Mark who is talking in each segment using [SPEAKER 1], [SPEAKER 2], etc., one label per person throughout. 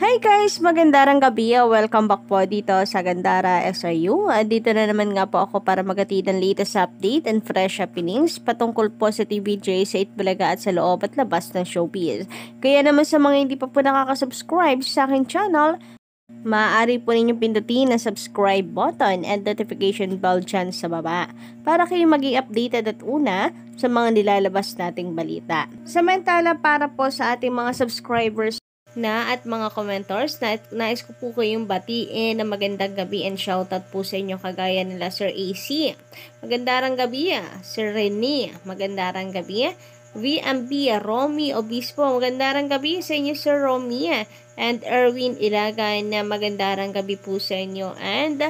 [SPEAKER 1] Hi guys! Magandang gabi. Welcome back po dito sa Gandara SRU. Dito na naman nga po ako para magatid ng latest update and fresh happenings patungkol po sa TVJ, sa Itbulaga at sa loob at labas ng showbiz. Kaya naman sa mga hindi pa po nakaka-subscribe sa aking channel, maaari po ninyong pindutin ang subscribe button and notification bell dyan sa baba para kayo maging updated at una sa mga nilalabas nating balita. Samantala para po sa ating mga subscribers na at mga commenters na nais ko po kayong batiin na magandang gabi and shoutout po sa inyo kagaya nila Sir AC. Magandang gabi, Sir Rene. Magandang gabi. VMB Romy Obispo. Magandang gabi sa inyo Sir Romy. And Erwin Ilagan na magandang gabi po sa inyo. And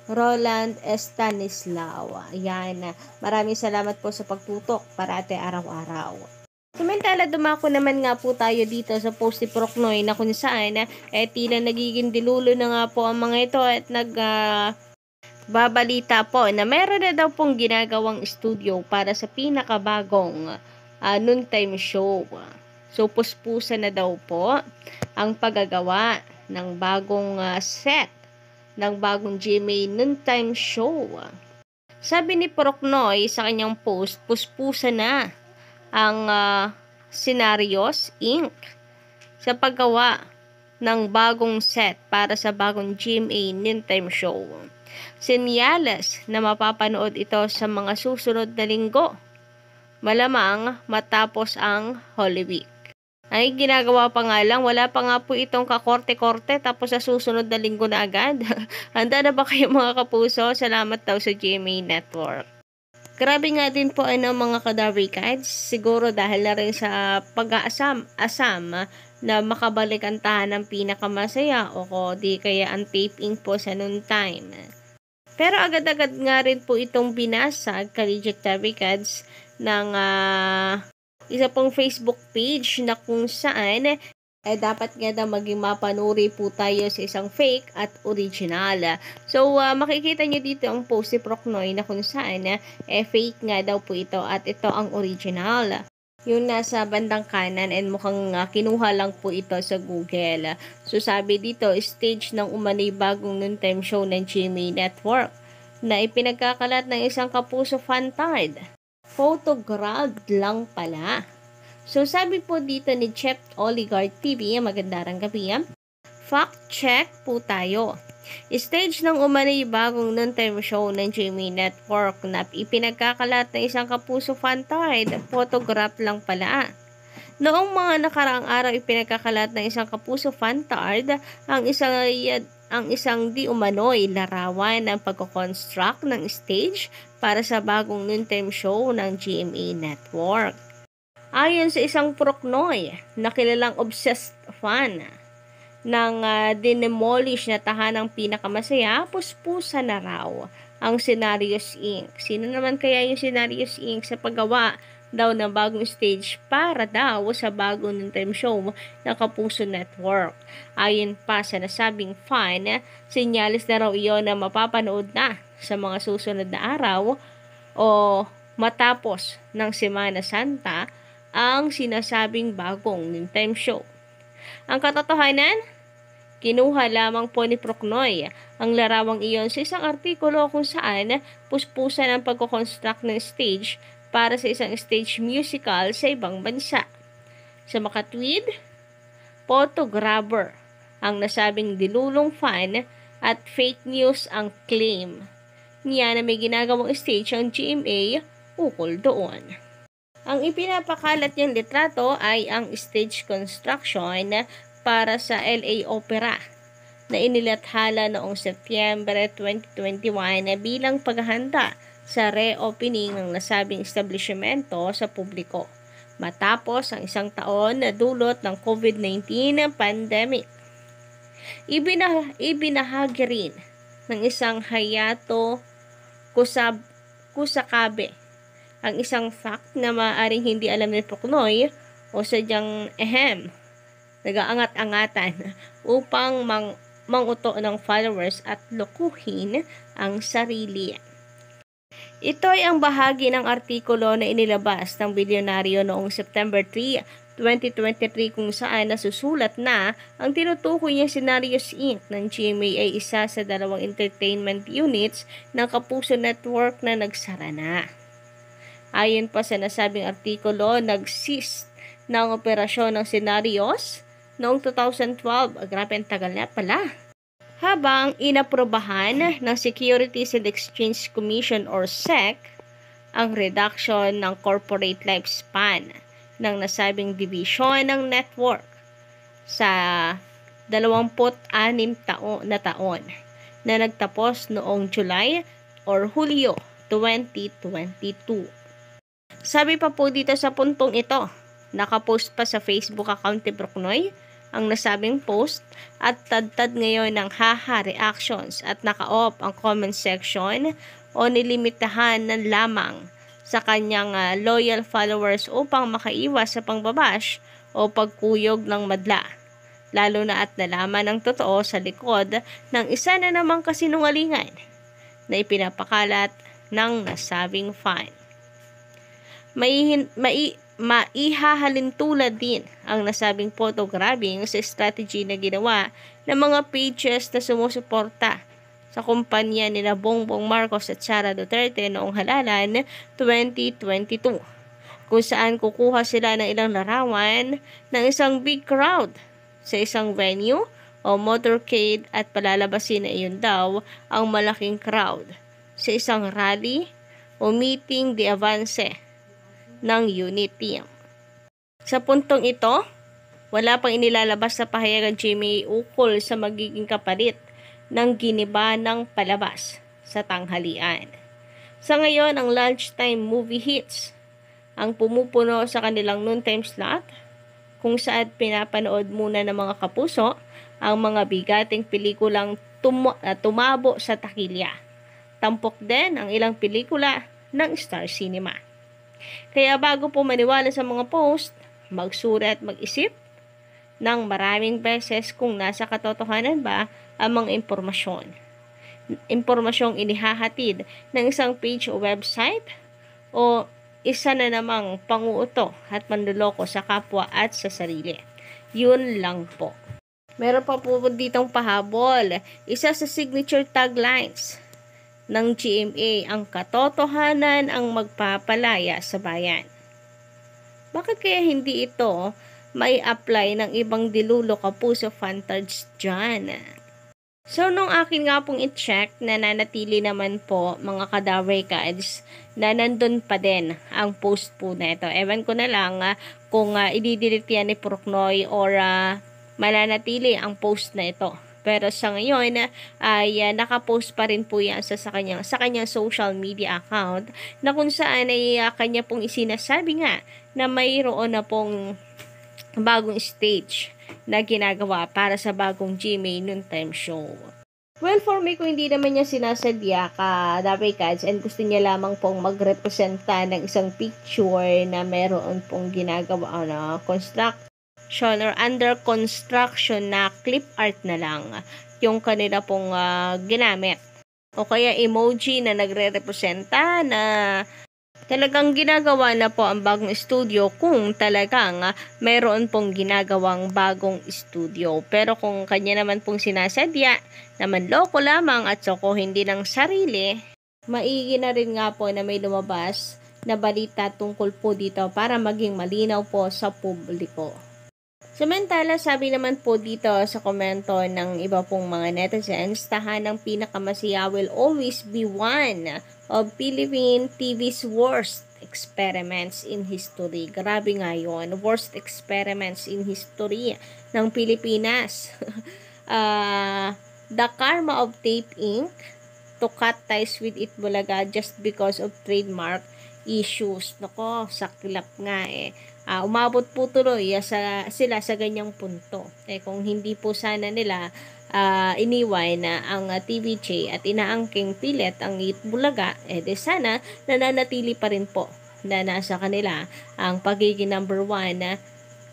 [SPEAKER 1] Roland Estanislao. Ayan. Maraming salamat po sa pagtutok parate araw-araw. Samantala, dumako naman nga po tayo dito sa post ni Procnoy na kung saan tila nagiging dilulo na nga po ang mga ito at babalita po na meron na daw pong ginagawang studio para sa pinakabagong noontime show. So, puspusan na daw po ang paggagawa ng bagong set ng bagong GMA noontime show. Sabi ni Procnoy sa kanyang post, puspusan na ang Scenarios Inc. sa paggawa ng bagong set para sa bagong GMA noontime show. Senyales na mapapanood ito sa mga susunod na linggo, malamang matapos ang Holy Week. Ay, ginagawa pa nga lang, wala pa nga po itong kakorte-korte tapos sa susunod na linggo na agad. Handa na ba kayo mga kapuso? Salamat daw sa GMA Network. Grabe nga din po mga Kadaver Kids. Siguro dahil na rin sa pag-aasam na makabalik ang tahanang pinakamasaya o di kaya ang taping po sa noontime. Pero agad-agad nga rin po itong binasag Kalijik Kadaver Kids ng isa pong Facebook page na kung saan dapat nga daw maging mapanuri po tayo sa isang fake at original. So, makikita nyo dito ang post ni Procnoy na kung saan fake nga daw po ito at ito ang original. Yung nasa bandang kanan and mukhang kinuha lang po ito sa Google. So, sabi dito, stage ng umanay bagong noontime show ng GMA Network na ipinagkakalat ng isang kapuso fantard. Photographed lang pala. So, sabi po dito ni Chef Oligarch TV, magandang gabi. Fact check po tayo. Stage ng umanay bagong noontime show ng GMA Network na ipinagkakalat ng isang kapuso fantard. Photograph lang pala. Noong mga nakaraang araw ipinagkakalat ng isang kapuso fantard ang isang di umano'y larawan ng pagko-construct ng stage para sa bagong noontime show ng GMA Network. Ayon sa isang Procnoy na kilalang obsessed fan ng dinemolish na tahanang pinakamasaya, puspusan na raw ang Scenarios Inc. Sino naman kaya yung Scenarios Inc. sa paggawa daw ng bagong stage para daw sa bagong noontime show ng Kapuso Network? Ayon pa sa nasabing fan, senyales na raw iyon na mapapanood na sa mga susunod na araw o matapos ng Semana Santa ang sinasabing bagong noontime show. Ang katotohanan, kinuha lamang po ni Procnoy ang larawang iyon sa isang artikulo kung saan puspusan ang pagko-construct ng stage para sa isang stage musical sa ibang bansa. Sa makatwid, photographer ang nasabing dilulong fan at fake news ang claim niya na may ginagawang stage ang GMA ukol doon. Ang ipinapakalat niyang litrato ay ang stage construction para sa LA Opera na inilathala noong Setyembre 2021 bilang paghahanda sa reopening ng nasabing establishmento sa publiko matapos ang isang taon na dulot ng COVID-19 pandemic. Ibinahagi rin ng isang Hayato Kusakabe ang isang fact na maaaring hindi alam ni Procnoy o sadyang nag-aangat-angatan upang manguto ng followers at lokohin ang sarili. Ito ay ang bahagi ng artikulo na inilabas ng bilyonaryo noong September 3, 2023 kung saan nasusulat na ang tinutukoy niyang Scenarios Inc. ng GMA ay isa sa 2 entertainment units ng Kapuso Network na nagsara na. Ayon pa sa nasabing artikulo, nag-cease ng operasyon ng Scenarios noong 2012. Grabe, ang tagal na pala. Habang inaprobahan ng Securities and Exchange Commission or SEC ang reduction ng corporate lifespan ng nasabing division ng network sa 26 taon na nagtapos noong July or Hulyo 2022. Sabi pa po dito sa puntong ito, nakapost pa sa Facebook account ni Bruknoy ang nasabing post at tad-tad ngayon ng haha reactions at naka-off ang comment section o nilimitahan na lamang sa kanyang loyal followers upang makaiwas sa pangbabash o pagkuyog ng madla. Lalo na at nalaman ang totoo sa likod ng isa na namang kasinungalingan na ipinapakalat ng nasabing fan. Maihahalin tulad din ang nasabing photographing sa strategy na ginawa ng mga pages na sumusuporta sa kumpanya nila Bongbong Marcos at Sara Duterte noong halalan 2022, kung saan kukuha sila ng ilang larawan ng isang big crowd sa isang venue o motorcade at palalabasin na iyon daw ang malaking crowd sa isang rally o meeting de avance ng unit team. Sa puntong ito, wala pang inilalabas sa pahayag ang GMA ukol sa magiging kapalit ng giniba ng palabas sa tanghalian. Sa ngayon, ang lunchtime movie hits ang pumupuno sa kanilang noontime slot, kung saan pinapanood muna ng mga kapuso ang mga bigating pelikulang tumabo sa takilya. Tampok din ang ilang pelikula ng Star Cinema. Kaya bago po maniwala sa mga post, magsuri at mag-isip ng maraming beses kung nasa katotohanan ba ang mga impormasyon. Impormasyong inihahatid ng isang page o website o isa na namang panguuto at manluloko sa kapwa at sa sarili. Yun lang po. Meron pa po ditong pahabol. Isa sa signature taglines ng GMA, ang katotohanan ang magpapalaya sa bayan. Bakit kaya hindi ito may apply ng ibang dilulo kapuso fantards dyan? So, nung akin nga pong i-check, nananatili naman po mga kadaway cards na nandun pa din ang post po na ito. Ewan ko na lang kung i-delete yan ni Bruknoy or mananatili ang post na ito. Pero sa ngayon ay nakapost pa rin po yan sa kanyang social media account na kung saan ay kanya pong isinasabi nga na mayroon na pong bagong stage na ginagawa para sa bagong GMA noontime show. Well, for me, kung hindi naman niya sinasadya ka, Dabay Cats, and gusto niya lamang pong magrepresenta ng isang picture na meron pong ginagawa na construction or under construction na clip art na lang yung kanila pong ginamit. O kaya emoji na nagre-representa na talagang ginagawa na po ang bagong studio kung talagang mayroon pong ginagawang bagong studio. Pero kung kanya naman pong sinasadya na manloko lamang at sokohin din ng sarili, maigi na rin nga po na may lumabas na balita tungkol po dito para maging malinaw po sa publiko. Samantala, sabi naman po dito sa komento ng iba pong mga netizens, tahanang pinakamasiya will always be one of Philippine TV's worst experiments in history. Grabe nga yun. Worst experiments in history ng Pilipinas. The karma of Tape Inc. to cut ties with Itbulaga just because of trademark issues. Nako, saklap nga eh. Umabot po tuloy sila sa ganyang punto. Kung hindi po sana nila iniwan na ang TVJ at inaangking pilit ang Itbulaga, de sana nananatili pa rin po na nasa kanila ang pagiging number 1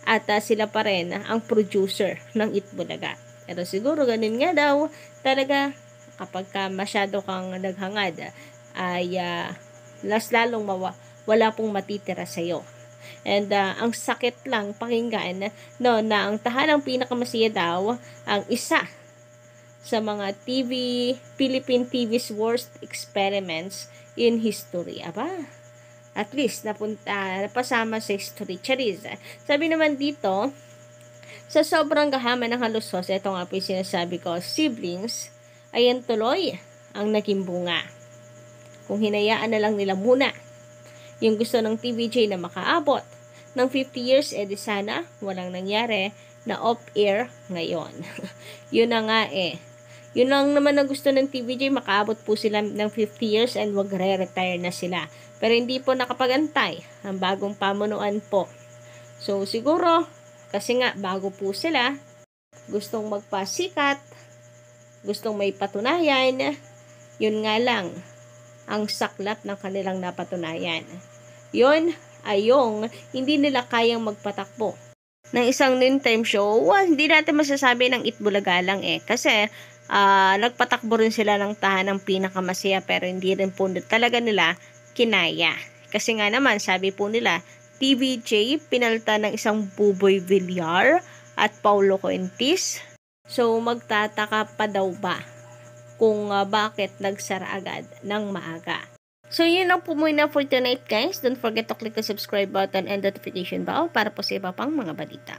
[SPEAKER 1] at sila pa rin ang producer ng Itbulaga. Pero siguro ganun nga daw talaga kapag masyado kang naghangad ay lalong wala pong matitira sa'yo. And ang sakit lang pakinggan no, na ang tahanang pinakamasaya daw ang isa sa mga Philippine TV's worst experiments in history. Aba, at least napasama sa history. Charis. Sabi naman dito, sa sobrang gahaman ng halusos, ito nga po yung sinasabi ko, siblings, ayan tuloy ang naging bunga. Kung hinayaan na lang nila muna yung gusto ng TVJ na makaabot ng 50 years, di sana walang nangyari na off-air ngayon. Yun na nga Yun lang naman na gusto ng TVJ, makaabot po sila ng 50 years and magre-retire na sila. Pero hindi po nakapagantay ang bagong pamunuan po. So siguro, kasi nga bago po sila, gustong magpasikat, gustong may patunayan, yun nga lang ang saklap ng kanilang napatunayan. Yun ay yung hindi nila kayang magpatakbo ng isang noontime show. Hindi natin masasabi ng Itbulaga lang kasi nagpatakbo rin sila ng tahanang pinakamasaya pero hindi rin po talaga nila kinaya. Kasi nga naman, sabi po nila, TVJ pinalta ng isang Buboy Villar at Paulo Coentis. So, magtataka pa daw ba kung bakit nagsara agad ng maaga. So, yun lang po muna for tonight, guys. Don't forget to click the subscribe button and notification bell para po sa iba pang mga balita.